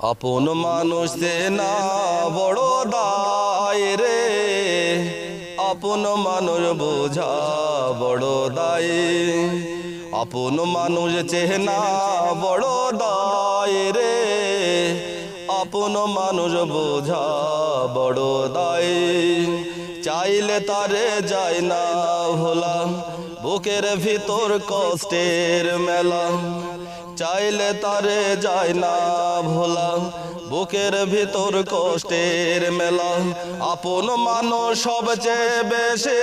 আপন মানুষ চেনা বড় দায় রে, আপন মানুষ বোঝা বড় দায়। আপন মানুষ চেনা বড় দায় রে, আপন মানুষ বোঝা বড় দায়। চাইলে তারে যায় না ভোলা, বুকের ভিতর কষ্টের মেলা। চাইলে তারে যায় না ভোলা, বুকের ভিতর কষ্টের মেলা। আপন মানুষ সবচেয়ে বেশি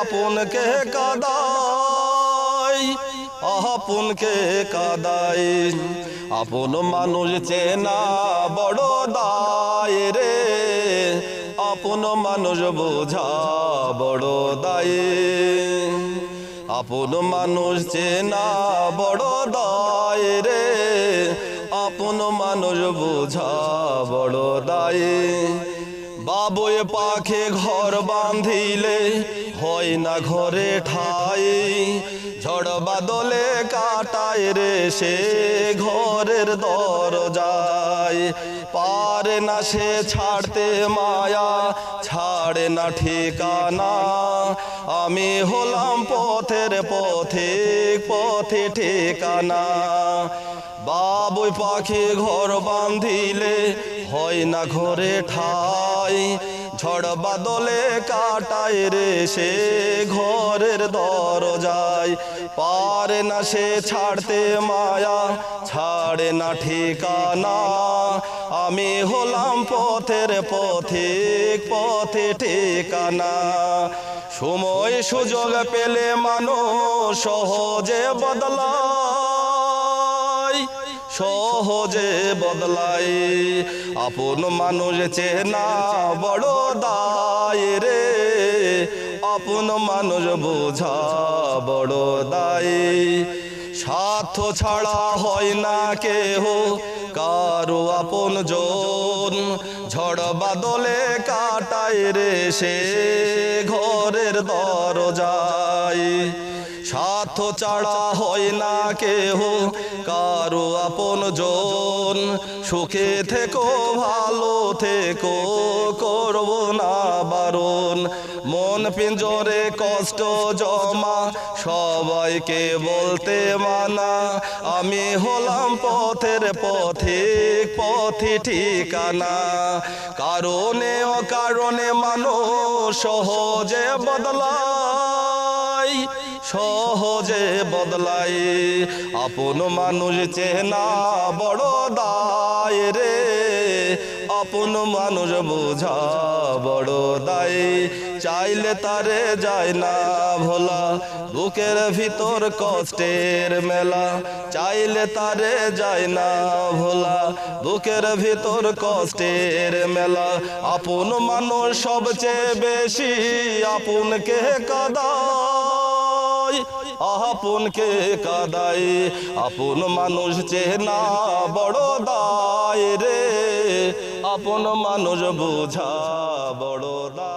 আপনকে কাঁদায়, আপনকে কাঁদায়। আপন মানুষ চেনা বড় দায় রে, আপন মানুষ বোঝা বড় দায়। আপন মানুষ চেনা বড় দায় রে, আপন মানুষ বোঝা বড় দায়। বাবুই পাখি ঘর বাঁধিলে হয় না ঘরে ঠাই, ঝড় বাদলে কাটায় রে সে ঘরের দরজায়। পারে না সে ছাড়তে মায়া, ছাড়ে না ঠিকানা। আমি হলাম পথের পথিক, পথে ঠিকানা। বাবুই পাখি ঘর বাঁধিলে হয় না ঘরে ঠাই, ঝড় বাদলে কাটায় রে সে ঘরের দরজায়। পারে না সে ছাড়তে মায়া, ছাড়ে না ঠিকানা। আমি হলাম পথের পথিক, পথে ঠিকানা। সময় সুযোগ পেলে মানুষ সহজে বদলায়, সহজে বদলায়। আপন মানুষ চেনা বড় দায় রে, আপন মানুষ বোঝা বড় দায়। স্বার্থ ছাড়া হয় না কেহ কারো আপন জন, ঝড় বাদলে কাটায় রে সে ঘরের দরজায়। স্বার্থ ছাড়া হয় না কেহ কারো আপন জন, সুখে থেকো ভালো থেকো করবো না বারণ। মন পিঞ্জরে কষ্ট জমা সবাইকে বলতে মানা। আমি হলাম পথের পথিক, পথে ঠিকানা। কারণে অকারণে মানুষ সহজে বদলায়, সহজে বদলায়। আপন মানুষ চেনা বড় দায় রে, আপন মানুষ বোঝা বড় দায়। চাইলে তারে যায় না ভোলা, বুকের ভিতর কষ্টের মেলা। চাইলে তারে যায় না ভোলা, বুকের ভিতর কষ্টের মেলা। আপন মানুষ সবচেয়ে বেশি আপনকে কাঁদায়, আপনকে কাঁদায়। আপন মানুষ চেনা বড় দায় রে, আপন মানুষ বোঝা বড় দায়।